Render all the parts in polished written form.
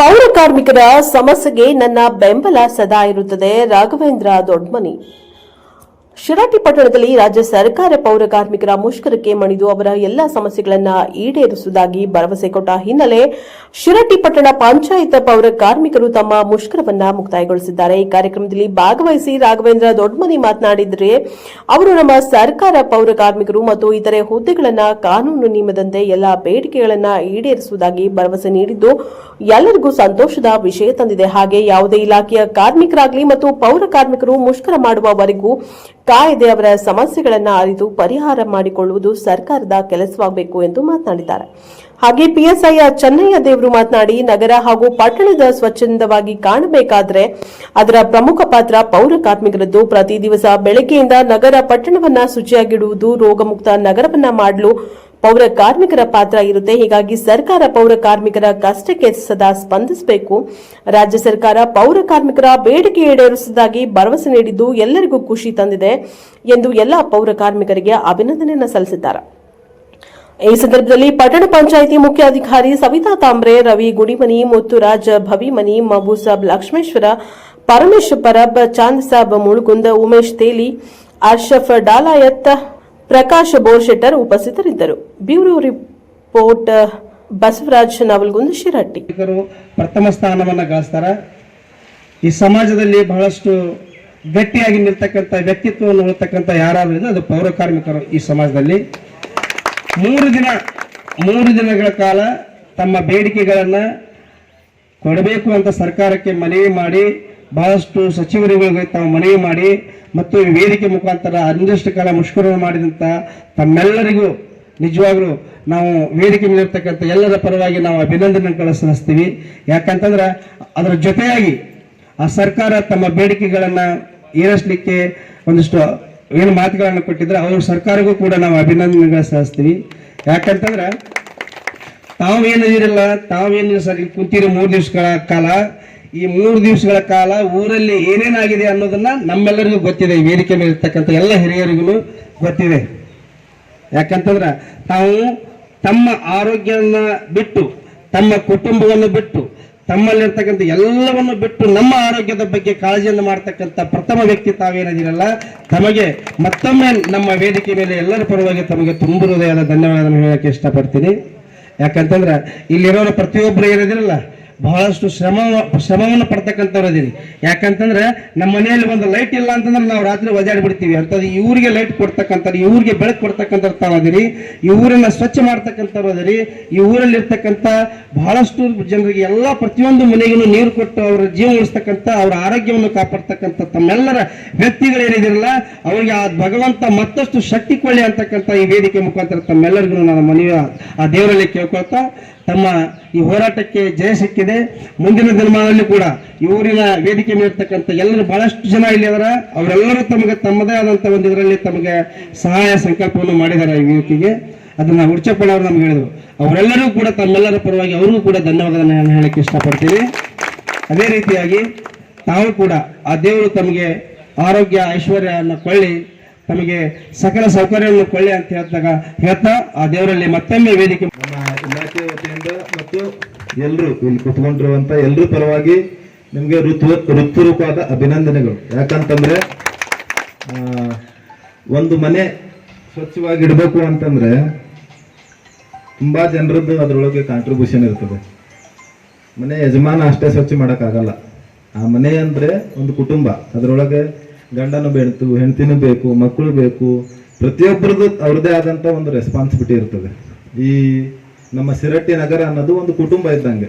ಪೌರ ಕಾರ್ಮಿಕರ ಸಮಸ್ಯೆಗೆ ನನ್ನ ಬೆಂಬಲ ಸದಾ ಇರುತ್ತದೆ. ರಾಘವೇಂದ್ರ ದೊಡ್ಮನಿ. ಶಿರಾಟಿ ಪಟ್ಟಣದಲ್ಲಿ ರಾಜ್ಯ ಸರ್ಕಾರ ಪೌರ ಕಾರ್ಮಿಕರ ಮುಷ್ಕರಕ್ಕೆ ಮಣಿದು ಅವರ ಎಲ್ಲಾ ಸಮಸ್ಯೆಗಳನ್ನು ಈಡೇರಿಸುವುದಾಗಿ ಭರವಸೆ ಕೊಟ್ಟ ಹಿನ್ನೆಲೆ ಶಿರಾಟಿ ಪಟ್ಟಣ ಪಂಚಾಯತ್ ಪೌರ ಕಾರ್ಮಿಕರು ತಮ್ಮ ಮುಷ್ಕರವನ್ನು ಮುಕ್ತಾಯಗೊಳಿಸಿದ್ದಾರೆ. ಈ ಕಾರ್ಯಕ್ರಮದಲ್ಲಿ ಭಾಗವಹಿಸಿ ರಾಘವೇಂದ್ರ ದೊಡ್ಮನಿ ಮಾತನಾಡಿದರೆ, ಅವರು ನಮ್ಮ ಸರ್ಕಾರ ಪೌರ ಕಾರ್ಮಿಕರು ಮತ್ತು ಇತರೆ ಹುದ್ದೆಗಳನ್ನು ಕಾನೂನು ನಿಯಮದಂತೆ ಎಲ್ಲಾ ಬೇಡಿಕೆಗಳನ್ನು ಈಡೇರಿಸುವುದಾಗಿ ಭರವಸೆ ನೀಡಿದ್ದು ಎಲ್ಲರಿಗೂ ಸಂತೋಷದ ವಿಷಯ ತಂದಿದೆ. ಹಾಗೆ ಯಾವುದೇ ಇಲಾಖೆಯ ಕಾರ್ಮಿಕರಾಗಲಿ ಮತ್ತು ಪೌರ ಕಾರ್ಮಿಕರು ಮುಷ್ಕರ ಮಾಡುವವರೆಗೂ ಕಾಯ್ದೆ ಅವರ ಸಮಸ್ಯೆಗಳನ್ನು ಅರಿತು ಪರಿಹಾರ ಮಾಡಿಕೊಳ್ಳುವುದು ಸರ್ಕಾರದ ಕೆಲಸವಾಗಬೇಕು ಎಂದು ಮಾತನಾಡಿದ್ದಾರೆ. ಹಾಗೆ ಪಿಎಸ್ಐ ಚೆನ್ನಯ್ಯ ದೇವರು ಮಾತನಾಡಿ, ನಗರ ಹಾಗೂ ಪಟ್ಟಣದ ಸ್ವಚ್ಛಂದವಾಗಿ ಕಾಣಬೇಕಾದರೆ ಅದರ ಪ್ರಮುಖ ಪಾತ್ರ ಪೌರ ಕಾರ್ಮಿಕರದ್ದು. ಪ್ರತಿ ದಿವಸ ಬೆಳಗ್ಗೆಯಿಂದ ನಗರ ಪಟ್ಟಣವನ್ನ ಶುಚಿಯಾಗಿಡುವುದು, ರೋಗಮುಕ್ತ ನಗರವನ್ನ ಮಾಡಲು ಪೌರ ಕಾರ್ಮಿಕರ ಪಾತ್ರ ಇರುತ್ತೆ. ಹೀಗಾಗಿ ಸರ್ಕಾರ ಪೌರ ಕಾರ್ಮಿಕರ ಕಷ್ಟಕ್ಕೆ ಸದಾ ಸ್ಪಂದಿಸಬೇಕು. ರಾಜ್ಯ ಸರ್ಕಾರ ಪೌರ ಕಾರ್ಮಿಕರ ಬೇಡಿಕೆ ಈಡೇರಿಸುವುದಾಗಿ ಭರವಸೆ ನೀಡಿದ್ದು ಎಲ್ಲರಿಗೂ ಖುಷಿ ತಂದಿದೆ ಎಂದು ಎಲ್ಲಾ ಪೌರ ಕಾರ್ಮಿಕರಿಗೆ ಅಭಿನಂದನೆಯನ್ನು ಸಲ್ಲಿಸಿದ್ದಾರೆ. ಈ ಸಂದರ್ಭದಲ್ಲಿ ಪಟ್ಟಣ ಪಂಚಾಯಿತಿ ಮುಖ್ಯಾಧಿಕಾರಿ ಸವಿತಾ ತಾಂಬ್ರೆ, ರವಿ ಗುಡಿಮನಿ, ಮುತ್ತುರಾಜ್ ಭವಿಮನಿ, ಮಬೂಸಾಬ್ ಲಕ್ಷ್ಮೇಶ್ವರ, ಪರಮೇಶ್ ಪರಬ್, ಚಾಂದ್ ಸಾಬ್ ಮುಳುಗುಂದ್, ಉಮೇಶ್ ತೇಲಿ, ಅರ್ಷಫ್ ಡಾಲಾಯತ್, ಪ್ರಕಾಶ್ ಬೋರ್ಶೆಟ್ಟರ್ ಉಪಸ್ಥಿತರಿದ್ದರು. Bureau report, Basavaraj Navalgund, Shiratti. ಪ್ರಥಮ ಸ್ಥಾನವನ್ನು ಗಳಿಸ್ತಾರೆ. ಈ ಸಮಾಜದಲ್ಲಿ ಬಹಳಷ್ಟು ಗಟ್ಟಿಯಾಗಿ ನಿಲ್ತಕ್ಕಂಥ ವ್ಯಕ್ತಿತ್ವವನ್ನು ಹೊರತಕ್ಕಂಥ ಯಾರಾದ್ರೂ ಅದು ಪೌರ ಕಾರ್ಮಿಕರು. ಈ ಸಮಾಜದಲ್ಲಿ ಮೂರು ದಿನಗಳ ಕಾಲ ತಮ್ಮ ಬೇಡಿಕೆಗಳನ್ನು ಕೊಡಬೇಕು ಅಂತ ಸರ್ಕಾರಕ್ಕೆ ಮನವಿ ಮಾಡಿ, ಬಹಳಷ್ಟು ಸಚಿವರುಗಳಿಗೆ ತಾವು ಮನವಿ ಮಾಡಿ ಮತ್ತು ವೇದಿಕೆ ಮುಖಾಂತರ ಒಂದಷ್ಟು ಕಾಲ ಮುಷ್ಕರ ಮಾಡಿದಂಥ ತಮ್ಮೆಲ್ಲರಿಗೂ ನಿಜವಾಗ್ಲೂ ನಾವು ವೇದಿಕೆ ಮೇಲಿರ್ತಕ್ಕಂಥ ಎಲ್ಲರ ಪರವಾಗಿ ನಾವು ಅಭಿನಂದನೆ ಸಲ್ಲಿಸ್ತೀವಿ. ಯಾಕಂತಂದ್ರೆ ಅದರ ಜೊತೆಯಾಗಿ ಆ ಸರ್ಕಾರ ತಮ್ಮ ಬೇಡಿಕೆಗಳನ್ನು ಈಡೇರಿಸಲಿಕ್ಕೆ ಒಂದಿಷ್ಟು ಏನು ಮಾತುಗಳನ್ನು ಕೊಟ್ಟಿದ್ರೆ ಅವ್ರ ಸರ್ಕಾರಕ್ಕೂ ಕೂಡ ನಾವು ಅಭಿನಂದನೆಗಳು ಸಲ್ಲಿಸ್ತೀವಿ. ಯಾಕಂತಂದ್ರೆ ತಾವೇನು ಸರಿ ಕುಂತಿರೋ 3 ದಿವಸಗಳ ಕಾಲ, ಈ 3 ದಿವಸಗಳ ಕಾಲ ಊರಲ್ಲಿ ಏನೇನಾಗಿದೆ ಅನ್ನೋದನ್ನ ನಮ್ಮೆಲ್ಲರಿಗೂ ಗೊತ್ತಿದೆ. ಈ ವೇದಿಕೆ ಮೇಲೆ ಇರ್ತಕ್ಕಂಥ ಎಲ್ಲ ಹಿರಿಯರಿಗೂ ಗೊತ್ತಿದೆ. ಯಾಕಂತಂದ್ರೆ ತಾವು ತಮ್ಮ ಆರೋಗ್ಯವನ್ನ ಬಿಟ್ಟು, ತಮ್ಮ ಕುಟುಂಬವನ್ನು ಬಿಟ್ಟು, ತಮ್ಮಲ್ಲಿರ್ತಕ್ಕಂಥ ಎಲ್ಲವನ್ನು ಬಿಟ್ಟು ನಮ್ಮ ಆರೋಗ್ಯದ ಬಗ್ಗೆ ಕಾಳಜಿಯನ್ನು ಮಾಡ್ತಕ್ಕಂಥ ಪ್ರಥಮ ವ್ಯಕ್ತಿ ತಾವೇನದಿರಲ್ಲ. ತಮಗೆ ಮತ್ತೊಮ್ಮೆ ನಮ್ಮ ವೇದಿಕೆ ಮೇಲೆ ಎಲ್ಲರ ಪರವಾಗಿ ತಮಗೆ ತುಂಬ ಹೃದಯದ ಧನ್ಯವಾದವನ್ನು ಹೇಳಕ್ಕೆ ಇಷ್ಟಪಡ್ತೀನಿ. ಯಾಕಂತಂದ್ರೆ ಇಲ್ಲಿರೋರು ಪ್ರತಿಯೊಬ್ಬರು ಏನಿದಿರಲ್ಲ ಬಹಳಷ್ಟು ಶ್ರಮವನ್ನು ಪಡ್ತಕ್ಕಂಥವ್ರು ಅದೀರಿ. ಯಾಕಂತಂದ್ರೆ ನಮ್ಮ ಮನೆಯಲ್ಲಿ ಒಂದು ಲೈಟ್ ಇಲ್ಲ ಅಂತಂದ್ರೆ ನಾವು ರಾತ್ರಿ ಒಜಾಡಿ ಬಿಡ್ತೀವಿ. ಅಂತದ್ದು ಇವ್ರಿಗೆ ಲೈಟ್ ಕೊಡ್ತಕ್ಕಂಥವ್ರು, ಇವ್ರಿಗೆ ಬೆಳಕು ಕೊಡ್ತಕ್ಕಂಥವ್ರು ತಾವು ಅದಿರಿ. ಈ ಊರನ್ನ ಸ್ವಚ್ಛ ಮಾಡ್ತಕ್ಕಂಥವ್ರು ಅದಿರಿ. ಈ ಊರಲ್ಲಿ ಇರ್ತಕ್ಕಂಥ ಬಹಳಷ್ಟು ಜನರಿಗೆ ಎಲ್ಲ ಪ್ರತಿಯೊಂದು ಮನೆಗೂ ನೀರು ಕೊಟ್ಟು ಅವರ ಜೀವ ಉಳಿಸ್ತಕ್ಕಂಥ, ಅವರ ಆರೋಗ್ಯವನ್ನು ಕಾಪಾಡ್ತಕ್ಕಂಥ ತಮ್ಮೆಲ್ಲರ ವ್ಯಕ್ತಿಗಳೇನಿದಿರಲ್ಲ ಅವರಿಗೆ ಆ ಭಗವಂತ ಮತ್ತಷ್ಟು ಶಕ್ತಿ ಕೊಳ್ಳಿ ಅಂತಕ್ಕಂಥ ಈ ವೇದಿಕೆ ಮುಖಾಂತರ ತಮ್ಮೆಲ್ಲರಿಗೂ ನಾನು ಮನವಿ ಆ ದೇವರಲ್ಲಿ ಕೇಳ್ಕೊಳ್ತಾ ತಮ್ಮ ಈ ಹೋರಾಟಕ್ಕೆ ಜಯ ಸಿಕ್ಕಿದೆ. ಮುಂದಿನ ದಿನಮಾನದಲ್ಲಿ ಕೂಡ ಈ ಊರಿನ ವೇದಿಕೆ ಮೇಲಿರ್ತಕ್ಕಂಥ ಎಲ್ಲರೂ ಬಹಳಷ್ಟು ಜನ ಇಲ್ಲಿ ಅದರ, ಅವರೆಲ್ಲರೂ ತಮಗೆ ತಮ್ಮದೇ ಆದಂಥ ಒಂದು ಇದರಲ್ಲಿ ತಮಗೆ ಸಹಾಯ ಸಂಕಲ್ಪವನ್ನು ಮಾಡಿದ್ದಾರೆ. ಈ ವೇದಿಕೆಗೆ ಅದನ್ನ ಹುಡ್ಚಪ್ಪಣ್ಣ ಅವರು ನಮ್ಗೆ ಹೇಳಿದ್ರು. ಅವರೆಲ್ಲರೂ ಕೂಡ ತಮ್ಮೆಲ್ಲರ ಪರವಾಗಿ ಅವ್ರಿಗೂ ಕೂಡ ಧನ್ಯವಾದಗಳನ್ನು ಹೇಳಕ್ಕೆ ಇಷ್ಟಪಡ್ತೀನಿ. ಅದೇ ರೀತಿಯಾಗಿ ತಾವು ಕೂಡ ಆ ದೇವರು ತಮಗೆ ಆರೋಗ್ಯ ಐಶ್ವರ್ಯವನ್ನು ಕೊಳ್ಳಿ, ತಮಗೆ ಸಕಲ ಸೌಕರ್ಯವನ್ನು ಕೊಳ್ಳಿ ಅಂತ ಹೇಳ್ತಾ ಆ ದೇವರಲ್ಲಿ ಮತ್ತೊಮ್ಮೆ ವೇದಿಕೆ ಇಲಾಖೆ ವತಿಯಿಂದ ಮತ್ತು ಎಲ್ಲರೂ ಇಲ್ಲಿ ಕುತ್ಕೊಂಡಿರುವಂತ ಎಲ್ಲರೂ ಪರವಾಗಿ ನಿಮ್ಗೆ ಹೃತ್ಪೂರ್ವಕವಾದ ಅಭಿನಂದನೆಗಳು. ಯಾಕಂತಂದ್ರೆ ಒಂದು ಮನೆ ಸ್ವಚ್ಛವಾಗಿ ಇಡಬೇಕು ಅಂತಂದ್ರೆ ತುಂಬಾ ಜನರದ್ದು ಅದರೊಳಗೆ ಕಾಂಟ್ರಿಬ್ಯೂಷನ್ ಇರ್ತದೆ. ಮನೆ ಯಜಮಾನ ಅಷ್ಟೇ ಸ್ವಚ್ಛ ಮಾಡೋಕ್ಕಾಗಲ್ಲ. ಆ ಮನೆ ಅಂದ್ರೆ ಒಂದು ಕುಟುಂಬ, ಅದರೊಳಗೆ ಗಂಡನೂ ಬೇಕು, ಹೆಂಡತಿನೂ ಬೇಕು, ಮಕ್ಕಳು ಬೇಕು, ಪ್ರತಿಯೊಬ್ಬರದ್ದು ಅವ್ರದ್ದೇ ಆದಂತ ಒಂದು ರೆಸ್ಪಾನ್ಸಿಬಿಲಿಟಿ ಇರ್ತದೆ. ಈ ನಮ್ಮ ಶಿರಟ್ಟಿ ನಗರ ಅನ್ನೋದು ಒಂದು ಕುಟುಂಬ ಇದ್ದಂಗೆ.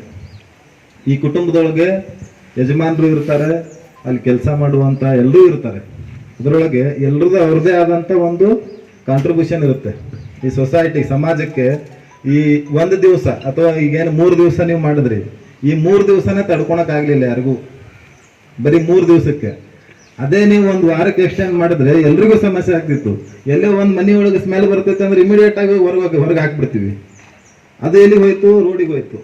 ಈ ಕುಟುಂಬದೊಳಗೆ ಯಜಮಾನರು ಇರ್ತಾರೆ, ಅಲ್ಲಿ ಕೆಲಸ ಮಾಡುವಂತ ಎಲ್ಲರೂ ಇರ್ತಾರೆ. ಅದರೊಳಗೆ ಎಲ್ರದ್ದು ಅವ್ರದ್ದೇ ಆದಂತ ಒಂದು ಕಾಂಟ್ರಿಬ್ಯೂಷನ್ ಇರುತ್ತೆ. ಈ ಸೊಸೈಟಿ ಸಮಾಜಕ್ಕೆ ಈ ಒಂದು ದಿವಸ ಅಥವಾ ಈಗೇನು 3 ದಿವಸ ನೀವು ಮಾಡಿದ್ರಿ, ಈ 3 ದಿವಸನೇ ತಡ್ಕೊಳಕ್ ಆಗ್ಲಿಲ್ಲ ಯಾರಿಗೂ, ಬರೀ 3 ದಿವಸಕ್ಕೆ. ಅದೇ ನೀವು ಒಂದು ವಾರಕ್ಕೆ ಎಕ್ಸ್ಟೆಂಡ್ ಮಾಡಿದ್ರೆ ಎಲ್ರಿಗೂ ಸಮಸ್ಯೆ ಆಗ್ತಿತ್ತು. ಎಲ್ಲೇ ಒಂದು ಮನೆಯೊಳಗೆ ಸ್ಮೆಲ್ ಬರ್ತೈತೆ ಅಂದ್ರೆ ಇಮಿಡಿಯೇಟ್ ಆಗಿ ಹೊರಗೆ ಹಾಕ್ಬಿಡ್ತೀವಿ. ಅದು ಎಲ್ಲಿ ಹೋಯ್ತು? ರೋಡಿಗೆ ಹೋಯ್ತು.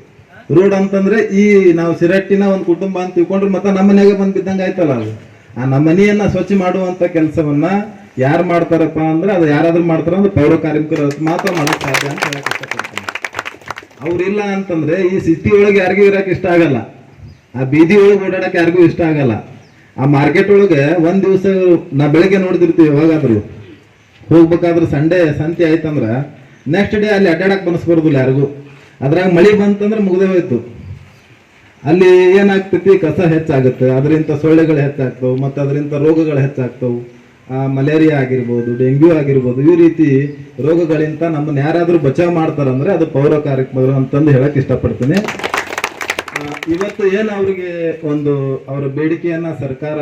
ರೋಡ್ ಅಂತಂದ್ರೆ ಈ ನಾವು ಶಿರಟ್ಟಿನ ಒಂದು ಕುಟುಂಬ ಅಂತ ತಿಳ್ಕೊಂಡ್ರೆ ಮತ್ತೆ ನಮ್ಮ ಮನೆಗೆ ಬಂದು ಬಿದ್ದಂಗೆ ಆಯ್ತಲ್ಲ. ಅದು ಆ ನಮ್ಮ ಮನೆಯನ್ನ ಸ್ವಚ್ಛ ಮಾಡುವಂತ ಕೆಲಸವನ್ನ ಯಾರು ಮಾಡ್ತಾರಪ್ಪ ಅಂದ್ರೆ, ಅದು ಯಾರಾದ್ರೂ ಮಾಡ್ತಾರ ಅಂದ್ರೆ ಪೌರ ಕಾರ್ಮಿಕರು ಮಾತ್ರ ಮಾಡಕ್ ಸಾಧ್ಯ ಅಂತ ಹೇಳಕ್ ಇಷ್ಟಪಡ್ತೀನಿ. ಅವ್ರಿಲ್ಲ ಅಂತಂದ್ರೆ ಈ ಸಿಟಿ ಒಳಗೆ ಯಾರಿಗೂ ಇರಕ್ಕೆ ಇಷ್ಟ ಆಗಲ್ಲ. ಆ ಬೀದಿ ಒಳಗೆ ಓಡಾಡಕ್ಕೆ ಯಾರಿಗೂ ಇಷ್ಟ ಆಗಲ್ಲ. ಆ ಮಾರ್ಕೆಟ್ ಒಳಗೆ ಒಂದ್ ದಿವಸ ನಾ ಬೆಳಗ್ಗೆ ನೋಡ್ತಿರ್ತೀವಿ, ಯಾವಾಗಾದ್ರು ಹೋಗ್ಬೇಕಾದ್ರೆ ಸಂಡೇ ಸಂತೆ ಆಯ್ತಂದ್ರ ನೆಕ್ಸ್ಟ್ ಡೇ ಅಲ್ಲಿ ಅಡ್ಡಾಡಕ್ ಬರೋದಿಲ್ಲ ಯಾರಿಗೂ. ಅದ್ರಾಗ ಮಳಿ ಬಂತಂದ್ರೆ ಮುಗ್ದೇ ಹೋಯ್ತು. ಅಲ್ಲಿ ಏನಾಗ್ತೈತಿ, ಕಸ ಹೆಚ್ಚಾಗುತ್ತೆ, ಅದರಿಂದ ಸೊಳ್ಳೆಗಳು ಹೆಚ್ಚಾಗ್ತವು, ಮತ್ತು ಅದರಿಂದ ರೋಗಗಳು ಹೆಚ್ಚಾಗ್ತವು. ಮಲೇರಿಯಾ ಆಗಿರ್ಬೋದು, ಡೆಂಗ್ಯೂ ಆಗಿರ್ಬೋದು, ಈ ರೀತಿ ರೋಗಗಳಿಂದ ನಮ್ಮನ್ನ ಯಾರಾದ್ರೂ ಬಚಾವ್ ಮಾಡ್ತಾರಂದ್ರೆ ಅದು ಪೌರ ಕಾರ್ಯಕ್ರಮ ಅಂತಂದು ಹೇಳಕ್ ಇಷ್ಟಪಡ್ತೀನಿ. ಇವತ್ತು ಏನು ಅವರಿಗೆ ಒಂದು ಅವರ ಬೇಡಿಕೆಯನ್ನ ಸರ್ಕಾರ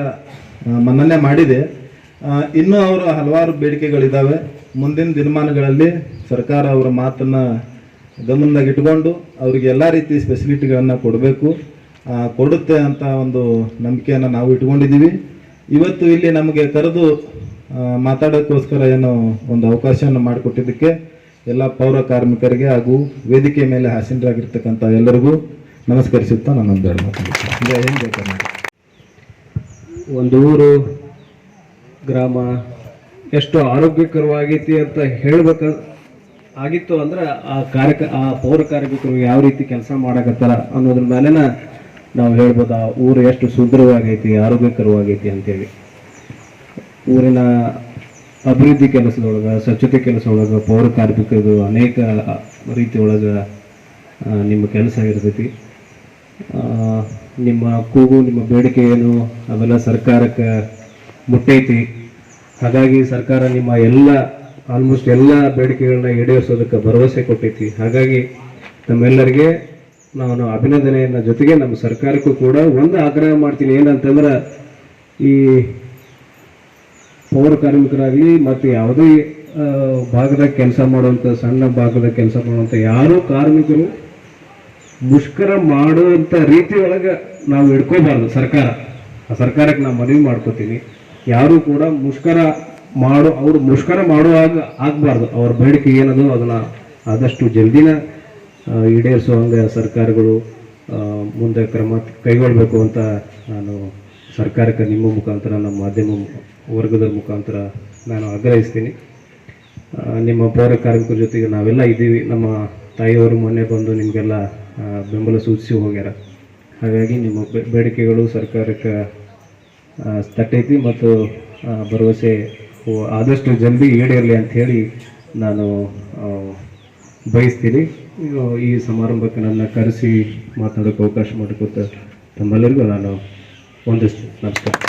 ಮನ್ನಣೆ ಮಾಡಿದೆ. ಇನ್ನೂ ಅವರ ಹಲವಾರು ಬೇಡಿಕೆಗಳಿದ್ದಾವೆ. ಮುಂದಿನ ದಿನಮಾನಗಳಲ್ಲಿ ಸರ್ಕಾರ ಅವರ ಮಾತನ್ನ ಗಮನದಾಗ ಇಟ್ಕೊಂಡು ಅವರಿಗೆ ಎಲ್ಲ ರೀತಿ ಫೆಸಿಲಿಟಿಗಳನ್ನು ಕೊಡಬೇಕು, ಕೊಡುತ್ತೆ ಅಂತ ಒಂದು ನಂಬಿಕೆಯನ್ನು ನಾವು ಇಟ್ಕೊಂಡಿದ್ದೀವಿ. ಇವತ್ತು ಇಲ್ಲಿ ನಮಗೆ ಕರೆದು ಮಾತಾಡೋಕ್ಕೋಸ್ಕರ ಏನೋ ಒಂದು ಅವಕಾಶವನ್ನು ಮಾಡಿಕೊಟ್ಟಿದ್ದಕ್ಕೆ ಎಲ್ಲ ಪೌರ ಕಾರ್ಮಿಕರಿಗೆ ಹಾಗೂ ವೇದಿಕೆ ಮೇಲೆ ಹಾಸೀನರಾಗಿರ್ತಕ್ಕಂಥ ಎಲ್ಲರಿಗೂ ನಮಸ್ಕರಿಸುತ್ತಾ ನಾನು ಬೇಡ ಮಾತಾಡ್ತೀನಿ. ಜೈ ಹಿಂದ್, ಜೈ ಕರ್ನಾಟಕ. ಒಂದು ಊರು ಗ್ರಾಮ ಎಷ್ಟು ಆರೋಗ್ಯಕರವಾಗೈತಿ ಅಂತ ಹೇಳ್ಬೇಕು ಆಗಿತ್ತು ಅಂದ್ರೆ ಆ ಪೌರ ಕಾರ್ಮಿಕರು ಯಾವ ರೀತಿ ಕೆಲಸ ಮಾಡಕತ್ತಾರ ಅನ್ನೋದ್ರ ಮೇಲೆನ ನಾವು ಹೇಳ್ಬೋದು ಆ ಊರು ಎಷ್ಟು ಸುಂದರವಾಗೈತಿ, ಆರೋಗ್ಯಕರವಾಗೈತಿ ಅಂತೇಳಿ. ಊರಿನ ಅಭಿವೃದ್ಧಿ ಕೆಲಸದೊಳಗೆ, ಸ್ವಚ್ಛತೆ ಕೆಲಸದೊಳಗೆ ಪೌರ ಕಾರ್ಮಿಕರು ಅನೇಕ ರೀತಿ ಒಳಗೆ ನಿಮ್ಮ ಕೆಲಸ ಇರ್ತೈತಿ. ನಿಮ್ಮ ಕೂಗು, ನಿಮ್ಮ ಬೇಡಿಕೆ ಏನು ಅವೆಲ್ಲ ಸರ್ಕಾರಕ್ಕೆ ಮುಟ್ಟೈತಿ. ಹಾಗಾಗಿ ಸರ್ಕಾರ ನಿಮ್ಮ ಆಲ್ಮೋಸ್ಟ್ ಎಲ್ಲ ಬೇಡಿಕೆಗಳನ್ನ ಈಡೇರಿಸೋದಕ್ಕೆ ಭರವಸೆ ಕೊಟ್ಟೈತಿ. ಹಾಗಾಗಿ ನಮ್ಮೆಲ್ಲರಿಗೆ ನಾನು ಅಭಿನಂದನೆಯನ್ನ ಜೊತೆಗೆ ನಮ್ಮ ಸರ್ಕಾರಕ್ಕೂ ಕೂಡ ಒಂದು ಆಗ್ರಹ ಮಾಡ್ತೀನಿ. ಏನಂತಂದ್ರೆ ಈ ಪೌರ ಕಾರ್ಮಿಕರಾಗಲಿ ಮತ್ತು ಯಾವುದೇ ಭಾಗದಾಗ ಕೆಲಸ ಮಾಡುವಂಥ, ಸಣ್ಣ ಭಾಗದ ಕೆಲಸ ಮಾಡುವಂಥ ಯಾರೂ ಕಾರ್ಮಿಕರು ಮುಷ್ಕರ ಮಾಡುವಂಥ ರೀತಿ ಒಳಗೆ ನಾವು ಇಟ್ಕೋಬಾರ್ದು. ಸರ್ಕಾರಕ್ಕೆ ನಾನು ಮನವಿ ಮಾಡ್ಕೋತೀನಿ, ಯಾರು ಕೂಡ ಅವ್ರು ಮುಷ್ಕರ ಮಾಡುವಾಗ ಆಗಬಾರ್ದು. ಅವ್ರ ಬೇಡಿಕೆ ಏನದು ಅದನ್ನ ಆದಷ್ಟು ಜಲ್ದಿನ ಈಡೇರಿಸುವಂಗೆ ಸರ್ಕಾರಗಳು ಮುಂದೆ ಕ್ರಮ ಕೈಗೊಳ್ಳಬೇಕು ಅಂತ ನಾನು ಸರ್ಕಾರಕ್ಕೆ ನಿಮ್ಮ ಮುಖಾಂತರ, ನಮ್ಮ ಮಾಧ್ಯಮ ವರ್ಗದ ಮುಖಾಂತರ ನಾನು ಆಗ್ರಹಿಸ್ತೀನಿ. ನಿಮ್ಮ ಪೌರ ಕಾರ್ಮಿಕರ ಜೊತೆಗೆ ನಾವೆಲ್ಲ ಇದ್ದೀವಿ. ನಮ್ಮ ತಾಯಿಯವರು ಮೊನ್ನೆ ಬಂದು ನಿಮಗೆಲ್ಲ ಬೆಂಬಲ ಸೂಚಿಸಿ ಹೋಗ್ಯಾರ. ಹಾಗಾಗಿ ನಿಮ್ಮ ಬೇಡಿಕೆಗಳು ಸರ್ಕಾರಕ್ಕೆ ತಟ್ಟೈತಿ ಮತ್ತು ಭರವಸೆ ಆದಷ್ಟು ಜಲ್ದಿ ಈಡೇರಲಿ ಅಂತ ಹೇಳಿ ನಾನು ಬಯಸ್ತೀನಿ. ಈ ಸಮಾರಂಭಕ್ಕೆ ನನ್ನ ಕರೆಸಿ ಮಾತನಾಡೋಕ್ಕೆ ಅವಕಾಶ ಮಾಡಿಕೊಟ್ಟ ತಮ್ಮೆಲ್ಲರಿಗೂ ನಾನು ವಂದಿಸ್ತೀನಿ. ನಮಸ್ಕಾರ.